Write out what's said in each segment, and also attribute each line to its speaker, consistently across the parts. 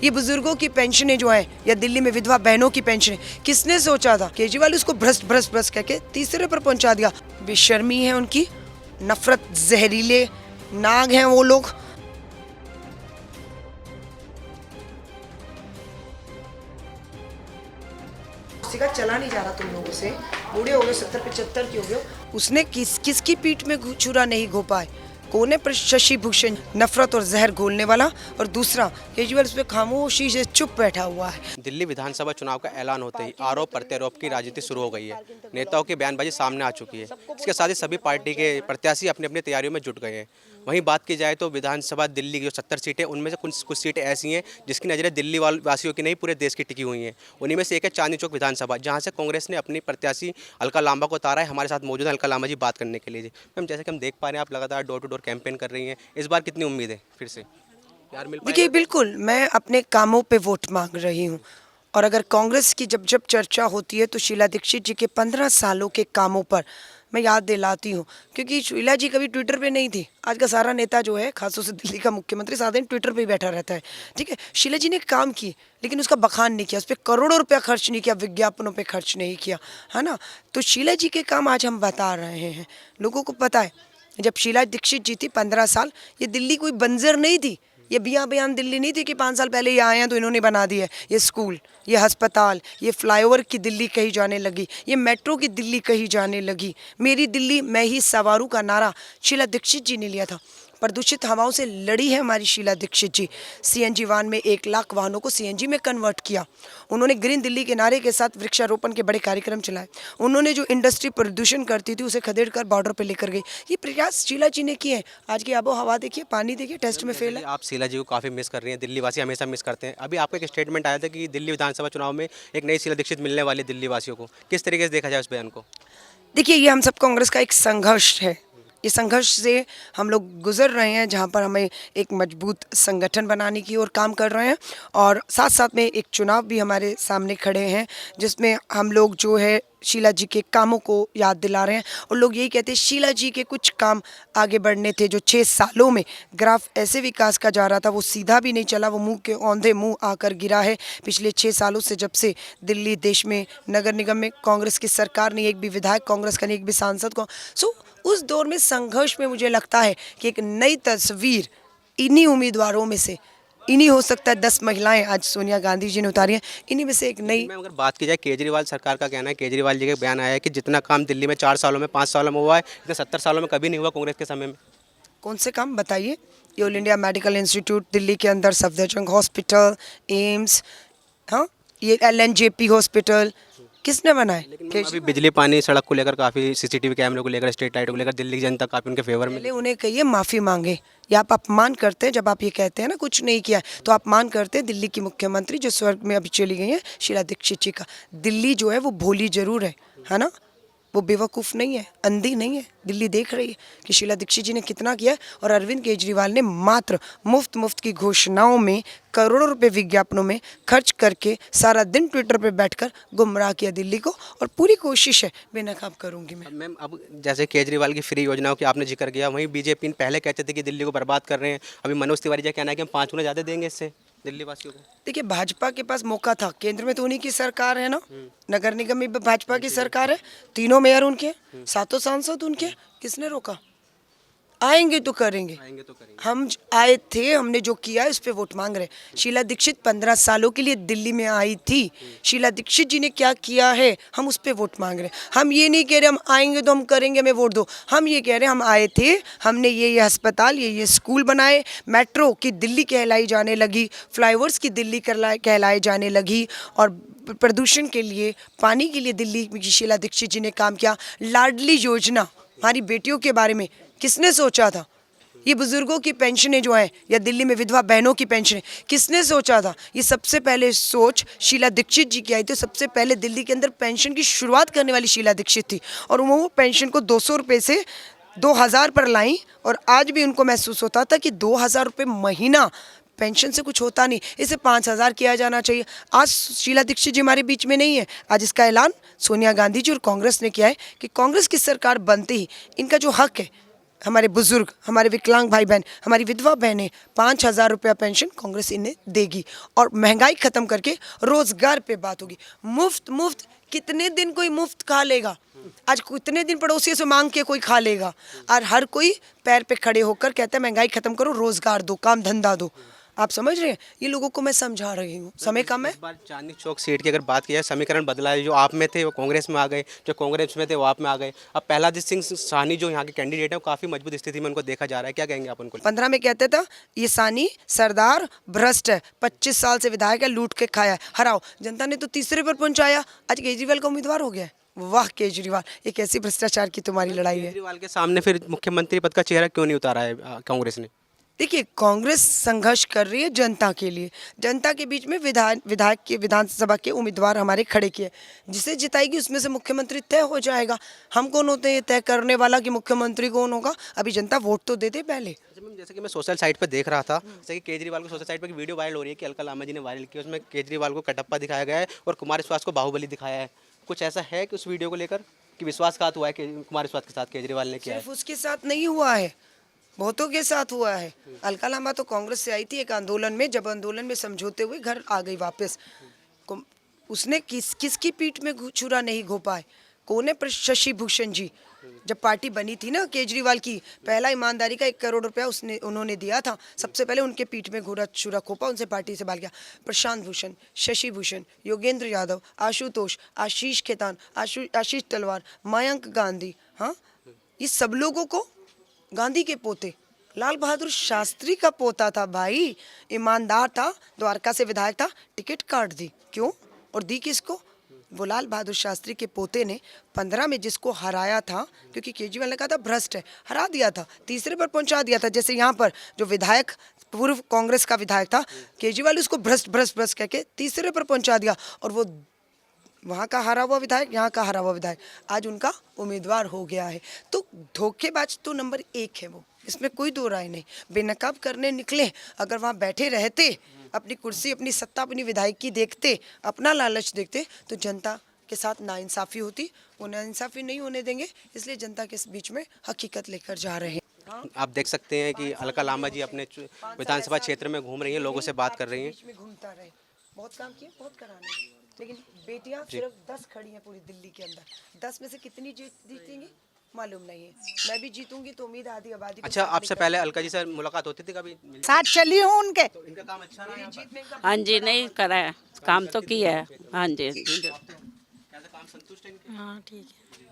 Speaker 1: ये बुजुर्गों की पेंशनें जो हैं या दिल्ली में विधवा बहनों की पेंशनें, किसने सोचा था? केजरीवाल उसको भ्रष्ट भ्रष्ट भ्रष्ट कह के तीसरे पर पहुंचा दिया। बेशर्मी है उनकी, नफरत, जहरीले नाग हैं वो लोग। किसी का चला नहीं जा रहा तुम लोगों से, बूढ़े हो गए, 70-75 के हो गए, उसने किसकी पीठ में छुरा नहीं घोपा है? कौन है शशि भूषण, नफरत और जहर घोलने वाला? और दूसरा केजरीवाल उस पर खामोशी से चुप बैठा हुआ है।
Speaker 2: दिल्ली विधानसभा चुनाव का ऐलान होते ही आरोप प्रत्यारोप की राजनीति शुरू हो गई है। नेताओं की बयानबाजी सामने आ चुकी है। इसके साथ ही सभी पार्टी के प्रत्याशी अपनी अपनी तैयारियों में जुट गए हैं। वहीं बात की जाए तो विधानसभा दिल्ली की जो 70 सीटें, उनमें से कुछ सीटें ऐसी हैं जिसकी नज़रें दिल्ली वासियों की नहीं, पूरे देश की टिकी हुई हैं। उन्हीं में से एक है चांदनी चौक विधानसभा, जहाँ से कांग्रेस ने अपनी प्रत्याशी अलका लांबा को उतारा है। हमारे साथ मौजूद है अलका लांबा जी बात करने के लिए। जी मैम, जैसे कि हम देख पा रहे हैं आप लगातार डोर टू डोर कैंपेन कर रही हैं, इस बार कितनी उम्मीद है फिर से यार मिल
Speaker 1: देखिए, बिल्कुल मैं अपने कामों पे वोट मांग रही हूँ। और अगर कांग्रेस की जब जब चर्चा होती है तो शीला दीक्षित जी के 15 सालों के कामों पर मैं याद दिलाती हूँ, क्योंकि शीला जी कभी ट्विटर पे नहीं थी। आज का सारा नेता जो है, खासतौर से दिल्ली का मुख्यमंत्री, सारा दिन ट्विटर पे ही बैठा रहता है। ठीक है, शीला जी ने काम की, लेकिन उसका बखान नहीं किया, उस पर करोड़ों रुपया खर्च नहीं किया, विज्ञापनों पे खर्च नहीं किया, है ना। तो शीला जी के काम आज हम बता रहे हैं, लोगों को पता है। जब शीला दीक्षित जी थी 15 साल, ये दिल्ली कोई बंजर नहीं थी, ये बयान दिल्ली नहीं थी कि 5 साल पहले ये आए हैं तो इन्होंने बना दी है। ये स्कूल, ये अस्पताल, ये फ्लाईओवर की दिल्ली कही जाने लगी, ये मेट्रो की दिल्ली कही जाने लगी। मेरी दिल्ली मैं ही सवारू का नारा शीला दीक्षित जी ने लिया था। प्रदूषित हवाओं से लड़ी है हमारी शीला दीक्षित जी। सीएनजी वाहन में 1 लाख वाहनों को सीएनजी में कन्वर्ट किया। उन्होंने ग्रीन दिल्ली के नारे के साथ वृक्षारोपण के बड़े कार्यक्रम चलाए। उन्होंने जो इंडस्ट्री प्रदूषण करती थी उसे खदेड़ कर बॉर्डर पर लेकर गई। ये प्रयास शीला जी ने किए हैं। आज की आबो हवा देखिए, पानी देखिए, टेस्ट में फेल है।
Speaker 2: आप शीला जी को काफ़ी मिस कर रही हैं, दिल्ली वासी हमेशा मिस करते हैं। अभी आपका एक स्टेटमेंट आया था कि दिल्ली विधानसभा चुनाव में एक नई शीला दीक्षित मिलने वाली दिल्ली वासियों को, किस तरीके से देखा जाए उस बयान को?
Speaker 1: देखिए, ये हम सब कांग्रेस का एक संघर्ष है। ये संघर्ष से हम लोग गुजर रहे हैं, जहाँ पर हमें एक मजबूत संगठन बनाने की ओर काम कर रहे हैं, और साथ साथ में एक चुनाव भी हमारे सामने खड़े हैं, जिसमें हम लोग जो है शीला जी के कामों को याद दिला रहे हैं। और लोग यही कहते हैं शीला जी के कुछ काम आगे बढ़ने थे, जो 6 सालों में ग्राफ ऐसे विकास का जा रहा था, वो सीधा भी नहीं चला, वो मुंह के औंधे मुंह आकर गिरा है। पिछले 6 सालों से जब से दिल्ली देश में नगर निगम में कांग्रेस की सरकार नहीं, एक भी विधायक कांग्रेस का नहीं, एक भी सांसद को। सो उस दौर में संघर्ष में मुझे लगता है कि एक नई तस्वीर इन्हीं उम्मीदवारों में से, इन्हीं हो सकता है 10 महिलाएं आज सोनिया गांधी जी ने उतारी हैं, इन्हीं में से एक नई।
Speaker 2: मैं अगर बात की जाए केजरीवाल सरकार का कहना है, केजरीवाल जी का बयान आया है कि जितना काम दिल्ली में 4 सालों में, 5 सालों में हुआ है, इतना 70 सालों में कभी नहीं हुआ कांग्रेस के समय में।
Speaker 1: कौन से काम बताइए? ये all India medical institute Delhi के अंदर, सफदरजंग हॉस्पिटल, एम्स, हाँ, ये LNJP हॉस्पिटल किसने बनाए?
Speaker 2: लेकिन अभी बिजली, पानी, सड़क को लेकर काफ़ी, सीसीटीवी कैमरे को लेकर, स्ट्रीट लाइट को लेकर दिल्ली की जनता काफ़ी उनके फेवर में।
Speaker 1: पहले उन्हें कहिए माफ़ी मांगे। या आप अपमान करते हैं जब आप ये कहते हैं ना कुछ नहीं किया, तो अपमान करते हैं दिल्ली की मुख्यमंत्री जो स्वर्ग में अभी चली गई हैं, शीला दीक्षित जी का। दिल्ली जो है वो भोली जरूर है ना, वो बेवकूफ़ नहीं है, अंधी नहीं है। दिल्ली देख रही है कि शीला दीक्षित जी ने कितना किया है, और अरविंद केजरीवाल ने मात्र मुफ्त की घोषणाओं में, करोड़ों रुपए विज्ञापनों में खर्च करके सारा दिन ट्विटर पे बैठकर गुमराह किया दिल्ली को। और पूरी कोशिश है, बेनकाब करूंगी मैं।
Speaker 2: मैम, अब जैसे केजरीवाल की फ्री योजनाओं की आपने जिक्र किया, वहीं बीजेपी पहले कहते थे कि दिल्ली को बर्बाद कर रहे हैं। अभी मनोज तिवारी जी का कहना है कि हम 5 गुना ज़्यादा देंगे इससे दिल्ली वासियों को।
Speaker 1: देखिए, भाजपा के पास मौका था, केंद्र में तो उन्हीं की सरकार है ना, नगर निगम में भी भाजपा की सरकार है, 3 मेयर उनके, 7 सांसद उनके, किसने रोका? आएंगे तो करेंगे। हम आए थे, हमने जो किया है उस पर वोट मांग रहे। शीला दीक्षित 15 सालों के लिए दिल्ली में आई थी, शीला दीक्षित जी ने क्या किया है हम उस पर वोट मांग रहे। हम ये नहीं कह रहे हम आएंगे तो हम करेंगे, हमें वोट दो। हम ये कह रहे हम आए थे, हमने ये अस्पताल, ये स्कूल बनाए, मेट्रो की दिल्ली कहलाई जाने लगी, फ्लाईओवर्स की दिल्ली कहलाई जाने लगी, और प्रदूषण के लिए, पानी के लिए दिल्ली की शीला दीक्षित जी ने काम किया। लाडली योजना, हमारी बेटियों के बारे में किसने सोचा था? ये बुजुर्गों की पेंशनें जो हैं या दिल्ली में विधवा बहनों की पेंशनें, किसने सोचा था? ये सबसे पहले सोच शीला दीक्षित जी की आई थी। सबसे पहले दिल्ली के अंदर पेंशन की शुरुआत करने वाली शीला दीक्षित थी, और वो पेंशन को 200 रुपये से 2000 पर लाई। और आज भी उनको महसूस होता था कि 2000 रुपये महीना पेंशन से कुछ होता नहीं, इसे 5000 किया जाना चाहिए। आज शीला दीक्षित जी हमारे बीच में नहीं है। आज इसका ऐलान सोनिया गांधी जी और कांग्रेस ने किया है कि कांग्रेस की सरकार बनते ही इनका जो हक है, हमारे बुजुर्ग, हमारे विकलांग भाई बहन, हमारी विधवा बहनें 5,000 रुपया पेंशन कांग्रेस इन्हें देगी। और महंगाई खत्म करके रोजगार पे बात होगी। मुफ्त मुफ्त कितने दिन कोई मुफ्त खा लेगा? आज कितने दिन पड़ोसियों से मांग के कोई खा लेगा? और हर कोई पैर पे खड़े होकर कहता है महंगाई खत्म करो, रोजगार दो, काम धंधा दो। आप समझ रहे हैं? ये लोगों को मैं समझा रही हूँ। समय कम है।
Speaker 2: इस बार चांदनी चौक सीट की अगर बात की जाए, समीकरण बदला है। जो आप में थे वो कांग्रेस में आ गए, जो कांग्रेस में थे वो आप में आ गए। अब प्रहलाद सिंह साहनी जो यहाँ के कैंडिडेट है, वो काफ़ी मजबूत स्थिति में उनको देखा जा रहा है। क्या कहेंगे आप उनको?
Speaker 1: 15 में कहते था ये सानी सरदार भ्रष्ट है, 25 साल से विधायक है, लूट के खाया है, हराओ। जनता ने तो तीसरे पर पहुंचाया, आज केजरीवाल का उम्मीदवार हो गया है। वाह केजरीवाल, एक ऐसी भ्रष्टाचार की तुम्हारी लड़ाई है।
Speaker 2: केजरीवाल के सामने फिर मुख्यमंत्री पद का चेहरा क्यों नहीं उतारा है कांग्रेस ने?
Speaker 1: देखिए, कांग्रेस संघर्ष कर रही है जनता के लिए। जनता के बीच में विधायक के, विधानसभा के उम्मीदवार हमारे खड़े किए, जिसे जिताएगी उसमें से मुख्यमंत्री तय हो जाएगा। हम कौन होते हैं ये तय करने वाला कि मुख्यमंत्री कौन होगा? अभी जनता वोट तो दे दे पहले।
Speaker 2: जैसे कि मैं सोशल साइट पर देख रहा था, जैसे कि केजरीवाल को सोशल साइट पर वीडियो वायरल हो रही है कि अलका लामा जी ने वायरल किया, उसमें केजरीवाल को कटप्पा दिखाया गया है और कुमार विश्वास को बाहुबली दिखाया है। कुछ ऐसा है कि उस वीडियो को लेकर कि विश्वासघात हुआ है कि कुमार विश्वास के साथ केजरीवाल ने किया है?
Speaker 1: सिर्फ उसके साथ नहीं हुआ है, बहुतों के साथ हुआ है। अलका लामा तो कांग्रेस से आई थी एक आंदोलन में, जब आंदोलन में समझौते हुए घर आ गई वापस। उसने किसकी पीठ में छुरा नहीं घोपा है? कौन है? शशि भूषण जी। जब पार्टी बनी थी ना केजरीवाल की, पहला ईमानदारी का 1 करोड़ रुपया उन्होंने दिया था। सबसे पहले उनके पीठ में घोड़ा छुरा खोपा, उनसे पार्टी से भाग गया। प्रशांत भूषण, शशि भूषण, योगेंद्र यादव, आशुतोष, आशीष खेतान, आशीष तलवार, मयंक गांधी, हाँ, ये सब लोगों को गांधी के पोते, लाल बहादुर शास्त्री का पोता था भाई, ईमानदार था, द्वारका से विधायक था, टिकट काट दी। क्यों? और दी किसको? वो लाल बहादुर शास्त्री के पोते ने 15 में जिसको हराया था, क्योंकि केजरीवाल ने कहा था भ्रष्ट है, हरा दिया था, तीसरे पर पहुंचा दिया था। जैसे यहाँ पर जो विधायक, पूर्व कांग्रेस का विधायक था, केजरीवाल उसको भ्रष्ट भ्रष्ट भ्रष्ट कहके तीसरे पर पहुंचा दिया। और वो वहाँ का हारा हुआ विधायक, यहाँ का हारा हुआ विधायक आज उनका उम्मीदवार हो गया है। तो धोखेबाज तो नंबर 1 है वो, इसमें कोई दो राय नहीं। बेनकाब करने निकले, अगर वहाँ बैठे रहते, अपनी कुर्सी, अपनी सत्ता, अपनी विधायकी देखते, अपना लालच देखते, तो जनता के साथ नाइंसाफ़ी होती। वो नाइंसाफ़ी नहीं होने देंगे, इसलिए जनता के बीच में हकीकत लेकर जा रहे हैं।
Speaker 2: आप देख सकते हैं कि अलका लामा जी अपने विधानसभा क्षेत्र में घूम रही हैं, लोगों से बात कर रही हैं।
Speaker 1: बीच में घूमता रहे, बहुत काम किए, बहुत कराने, लेकिन बेटियां सिर्फ 10 खड़ी हैं पूरी दिल्ली के अंदर। 10 में से कितनी जीतेंगी मालूम नहीं है। मैं भी जीतूंगी तो उम्मीद आधी आबादी।
Speaker 2: अच्छा, आपसे पहले अलका जी से मुलाकात होती थी कभी?
Speaker 3: साथ चली हूँ उनके।
Speaker 2: तो इनका काम अच्छा रहा यहाँ पर?
Speaker 4: हाँ जी, नहीं करा है, काम तो किया है। हाँ जी,
Speaker 2: कैसा काम, संतुष्ट है इनके?
Speaker 4: हाँ ठीक है।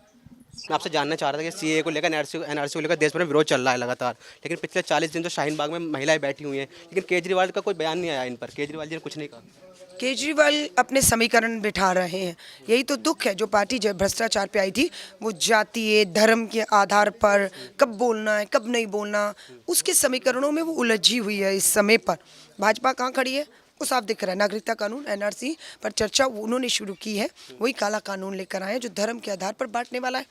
Speaker 2: मैं आपसे जानना चाह रहा था कि सीए को लेकर, एनआरसी को लेकर देश भर में विरोध चल रहा है लगातार, लेकिन पिछले 40 दिन तो शाहीन बाग में महिलाएं बैठी हुई हैं, लेकिन केजरीवाल का कोई बयान नहीं आया इन पर। केजरीवाल जी ने कुछ नहीं कहा।
Speaker 1: केजरीवाल अपने समीकरण बिठा रहे हैं, यही तो दुख है। जो पार्टी जब भ्रष्टाचार पे आई थी, वो जातीय धर्म के आधार पर कब बोलना है कब नहीं बोलना, उसके समीकरणों में वो उलझी हुई है इस समय पर। भाजपा कहाँ खड़ी है वो साफ दिख रहा है। नागरिकता कानून एनआरसी पर चर्चा उन्होंने शुरू की है, वही काला कानून लेकर आए हैं जो धर्म के आधार पर बांटने वाला है।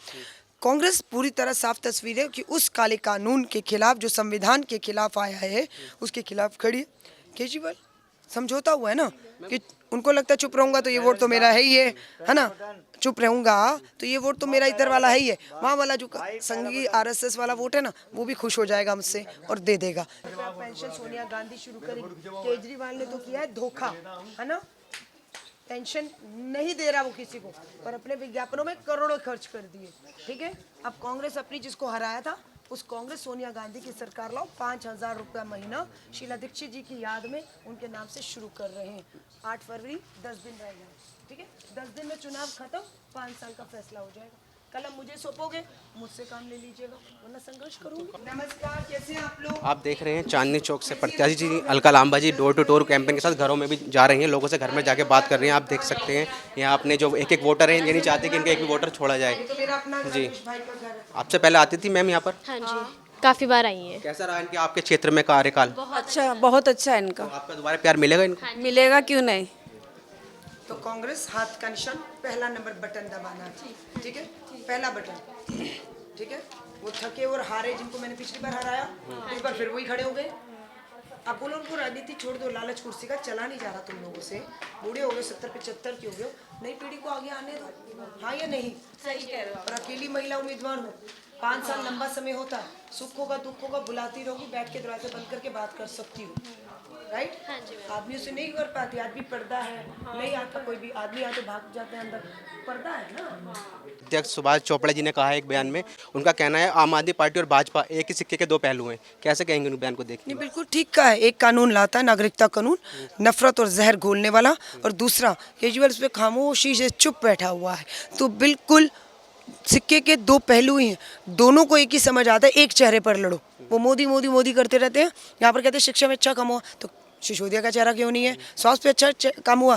Speaker 1: कांग्रेस पूरी तरह साफ तस्वीर है कि उस काले कानून के खिलाफ, जो संविधान के खिलाफ आया है, उसके खिलाफ खड़ी है। केजरीवाल समझौता हुआ है ना, कि उनको लगता है चुप रहूंगा तो ये वोट तो मेरा है ही है ना, चुप रहूंगा तो ये वोट तो मेरा इधर वाला है ही है। वहाँ वाला जो संघी आरएसएस वाला वोट है ना, वो भी खुश हो जाएगा मुझसे और दे देगा। पेंशन सोनिया गांधी शुरू करेगी, केजरीवाल ने तो किया है धोखा, है ना, पेंशन नहीं दे रहा वो किसी को, पर अपने विज्ञापनों में करोड़ों खर्च कर दिए। ठीक है, अब कांग्रेस अपनी जिसको हराया था, उस कांग्रेस सोनिया गांधी की सरकार लाओ, 5,000 रुपया महीना शीला दीक्षित जी की याद में उनके नाम से शुरू कर रहे हैं। 8 फरवरी 10 दिन रह गए। ठीक है, 10 दिन में चुनाव खत्म, 5 साल का फैसला हो जाएगा। कल अब मुझे सौंपोगे, मुझसे काम ले लीजिएगा, वरना संघर्ष करूंगी। नमस्कार, कैसे हैं आप लोग?
Speaker 2: आप देख रहे हैं चांदनी चौक से प्रत्याशी जी अलका लामा जी डोर टू डोर कैंपेन के साथ घरों में भी जा रही हैं, लोगों से घर में जाके बात कर रही हैं। आप देख सकते हैं यहाँ अपने जो एक वोटर हैं, ये नहीं चाहते कि इनका एक भी वोटर छोड़ा जाए।
Speaker 1: तो मेरा अपना
Speaker 2: जी,
Speaker 1: भाई का घर है।
Speaker 2: आपसे पहले आती थी मैम यहाँ पर?
Speaker 5: हाँ जी, काफ़ी बार आई हैं।
Speaker 2: कैसा रहा इनके आपके क्षेत्र में कार्यकाल?
Speaker 3: अच्छा, बहुत अच्छा है इनका।
Speaker 2: तो आपका दोबारा प्यार मिलेगा इनको?
Speaker 3: मिलेगा क्यों नहीं।
Speaker 1: तो कांग्रेस हाथ का निशान, पहला नंबर बटन दबाना है। ठीक है, पहला बटन। ठीक है, वो थके और हारे जिनको मैंने पिछली बार हराया, इस बार फिर वही खड़े हो गए। आप बोलो उनको राजनीति छोड़ दो, लालच कुर्सी का चला नहीं जा रहा तुम लोगों से, बूढ़े हो गए 70-75 के हो गए, नई पीढ़ी को आगे आने दो, हाँ या नहीं? सही कह रहे हो। और अकेली महिला उम्मीदवार हो, 5 साल लंबा समय होता है, सुख होगा दुख होगा बुलाती रहोगी, बैठ के दरवाजे बंद करके बात कर सकती हो, राइट?
Speaker 5: हाँ जी मैम।
Speaker 1: आदमी उसे नहीं कर पाती, आदमी पर्दा है, नहीं आता कोई भी आदमी आते भाग जाते हैं अंदर, पर्दा है ना।
Speaker 2: अध्यक्ष सुभाष चोपड़ा जी ने कहा है एक बयान में, उनका कहना है आम आदमी पार्टी और भाजपा एक ही सिक्के के दो पहलू हैं। कैसे कहेंगे उन बयान को देखिए?
Speaker 1: नहीं, बिल्कुल ठीक कहा है। एक कानून लाता है नागरिकता कानून, नफरत और जहर घोलने वाला, और दूसरा केजरीवाल उस पर खामोशी से चुप बैठा हुआ है। तो बिल्कुल सिक्के के दो पहलू ही हैं, दोनों को एक ही समझ आता है, एक चेहरे पर लड़ो। वो मोदी मोदी मोदी करते रहते हैं, यहाँ पर कहते हैं शिक्षा में अच्छा काम हुआ तो सिसोदिया का चेहरा क्यों नहीं है, स्वास्थ्य पे अच्छा काम हुआ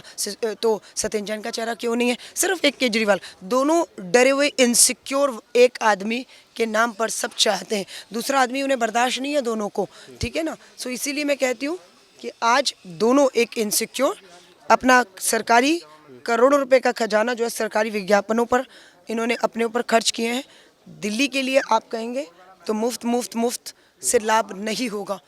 Speaker 1: तो सत्येंद्र जैन का चेहरा क्यों नहीं है, सिर्फ एक केजरीवाल। दोनों डरे हुए इनसिक्योर एक आदमी के नाम पर सब चाहते हैं, दूसरा आदमी उन्हें बर्दाश्त नहीं है दोनों को, ठीक है ना। सो इसीलिए मैं कहती हूँ कि आज दोनों एक इनसिक्योर, अपना सरकारी करोड़ों रुपए का खजाना जो है सरकारी विज्ञापनों पर इन्होंने अपने ऊपर खर्च किए हैं। दिल्ली के लिए आप कहेंगे तो मुफ्त से लाभ नहीं होगा।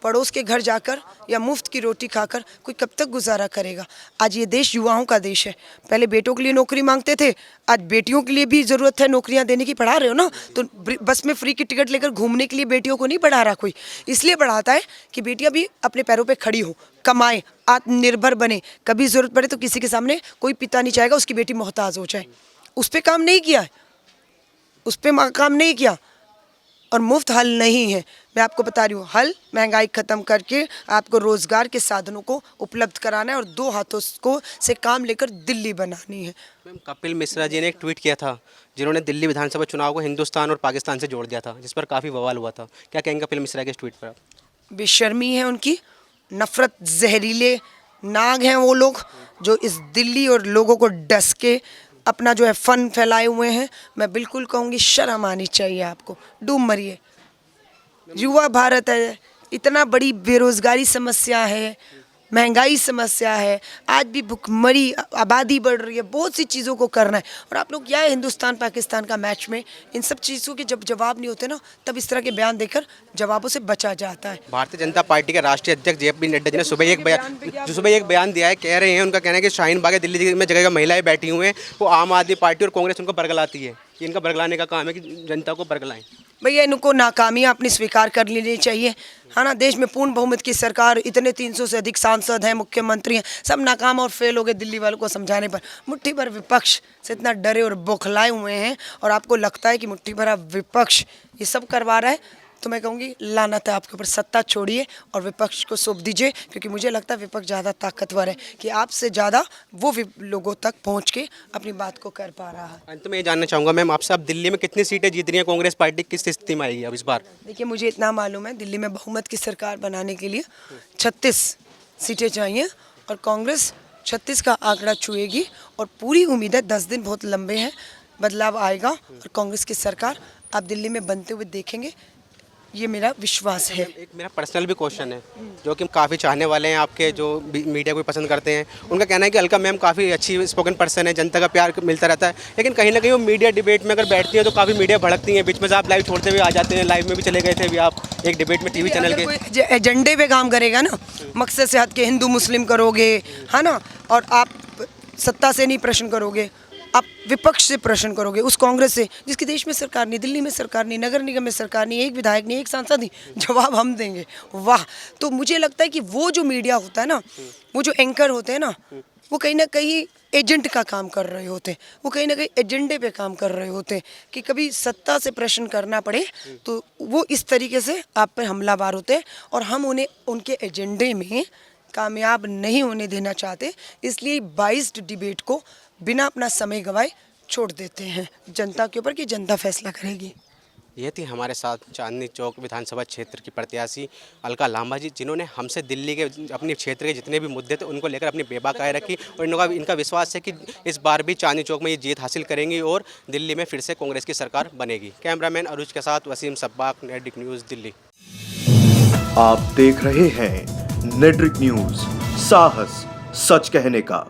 Speaker 1: पड़ोस के घर जाकर या मुफ्त की रोटी खाकर कोई कब तक गुजारा करेगा। आज ये देश युवाओं का देश है, पहले बेटों के लिए नौकरी मांगते थे, आज बेटियों के लिए भी ज़रूरत है नौकरियां देने की। पढ़ा रहे हो ना, तो बस में फ्री की टिकट लेकर घूमने के लिए बेटियों को नहीं पढ़ा रहा कोई, इसलिए पढ़ाता है कि बेटियां भी अपने पैरों पर खड़ी हो, कमाएं, आत्मनिर्भर बने, कभी ज़रूरत पड़े तो किसी के सामने कोई पिता नहीं चाहेगा उसकी बेटी मोहताज हो जाए। उस पर काम नहीं किया है, उस पर काम नहीं किया। और मुफ्त हल नहीं है, मैं आपको बता रही हूँ, हल महंगाई ख़त्म करके आपको रोज़गार के साधनों को उपलब्ध कराना है और दो हाथों को से काम लेकर दिल्ली बनानी है।
Speaker 2: मैम, कपिल मिश्रा जी ने एक ट्वीट किया था जिन्होंने दिल्ली विधानसभा चुनाव को हिंदुस्तान और पाकिस्तान से जोड़ दिया था, जिस पर काफ़ी बवाल हुआ था। क्या कहेंगे कपिल मिश्रा के इस ट्वीट पर?
Speaker 1: बेशर्मी है उनकी, नफ़रत जहरीले नाग हैं वो लोग जो इस दिल्ली और लोगों को डस के अपना जो है फन फैलाए हुए हैं। मैं बिल्कुल कहूँगी शर्म आनी चाहिए आपको, डूब मरिए। युवा भारत है, इतना बड़ी बेरोजगारी समस्या है, महंगाई समस्या है, आज भी भुखमरी, आबादी बढ़ रही है, बहुत सी चीज़ों को करना है। और आप लोग क्या है हिंदुस्तान पाकिस्तान का मैच में इन सब चीज़ों के जब जवाब नहीं होते ना, तब इस तरह के बयान देकर जवाबों से बचा जाता है।
Speaker 2: भारतीय जनता पार्टी के राष्ट्रीय अध्यक्ष JP नड्डा जी ने सुबह एक बयान दिया है, कह रहे हैं, उनका कहना है कि शाहीन बाग दिल्ली में जगह महिलाएं बैठी हुई हैं, वो आम आदमी पार्टी और कांग्रेस उनको बरगलाती है, कि इनका बरगलाने का काम है कि जनता को बरगलाएं।
Speaker 1: भैया इनको नाकामियाँ अपनी स्वीकार कर लेनी चाहिए, है ना। देश में पूर्ण बहुमत की सरकार, इतने 300 से अधिक सांसद हैं, मुख्यमंत्री हैं, सब नाकाम और फेल हो गए दिल्ली वालों को समझाने पर। मुट्ठी भर विपक्ष से इतना डरे और बौखलाए हुए हैं, और आपको लगता है कि मुट्ठी भरा विपक्ष ये सब करवा रहा है, तो मैं कहूँगी लानत है आपके ऊपर। सत्ता छोड़िए और विपक्ष को सौंप दीजिए, क्योंकि मुझे लगता है विपक्ष ज़्यादा ताकतवर है कि आपसे ज़्यादा वो लोगों तक पहुँच के अपनी बात को कर पा रहा है।
Speaker 2: अंत में ये जानना चाहूँगा मैम आपसे, आप दिल्ली में कितनी सीटें जीत रही हैं कांग्रेस पार्टी, किस स्थिति में आएगी अब इस बार?
Speaker 1: देखिए मुझे इतना मालूम है, दिल्ली में बहुमत की सरकार बनाने के लिए 36 सीटें चाहिए और कांग्रेस 36 का आंकड़ा छुएगी, और पूरी उम्मीद है 10 दिन बहुत लंबे हैं, बदलाव आएगा और कांग्रेस की सरकार आप दिल्ली में बनते हुए देखेंगे, ये मेरा विश्वास है।
Speaker 2: एक मेरा पर्सनल भी क्वेश्चन है, जो कि काफ़ी चाहने वाले हैं आपके, जो मीडिया को पसंद करते हैं, उनका कहना है कि अलका मैम काफ़ी अच्छी स्पोकन पर्सन है, जनता का प्यार मिलता रहता है, लेकिन कहीं ना कहीं वो मीडिया डिबेट में अगर बैठती हैं तो काफ़ी मीडिया भड़कती हैं, बीच में से आप लाइव छोड़ते हुए आ जाते हैं। लाइव में भी चले गए थे अभी आप एक डिबेट में, टीवी चैनल के
Speaker 1: एजेंडे पे काम करेगा ना, मकसद से हट के हिंदू मुस्लिम करोगे, है ना, और आप सत्ता से नहीं प्रश्न करोगे, आप विपक्ष से प्रश्न करोगे, उस कांग्रेस से जिसकी देश में सरकार नहीं, दिल्ली में सरकार नहीं, नगर निगम में सरकार नहीं, एक विधायक नहीं, एक सांसद नहीं, जवाब हम देंगे। वाह। तो मुझे लगता है कि वो जो मीडिया होता है ना, वो जो एंकर होते हैं ना, वो कहीं ना कहीं एजेंट का काम कर रहे होते हैं, वो कहीं ना कहीं एजेंडे पे काम कर रहे होते हैं कि कभी सत्ता से प्रश्न करना पड़े तो वो इस तरीके से आप पर हमलावर होते हैं, और हम उन्हें उनके एजेंडे में कामयाब नहीं होने देना चाहते, इसलिए 22 डिबेट को बिना अपना समय गवाए छोड़ देते हैं जनता के ऊपर कि जनता फैसला करेगी।
Speaker 2: ये थी हमारे साथ चांदनी चौक विधानसभा क्षेत्र की प्रत्याशी अलका लांबा जी, जिन्होंने हमसे दिल्ली के अपने क्षेत्र के जितने भी मुद्दे थे उनको लेकर अपनी बेबाकाई रखी, और इनका विश्वास है कि इस बार भी चांदनी चौक में ये जीत हासिल करेंगी और दिल्ली में फिर से कांग्रेस की सरकार बनेगी। कैमरामैन अरुज के साथ वसीम सब्बाक, नेटरिक न्यूज़, दिल्ली।
Speaker 6: आप देख रहे हैं नेटरिक न्यूज़, साहस सच कहने का।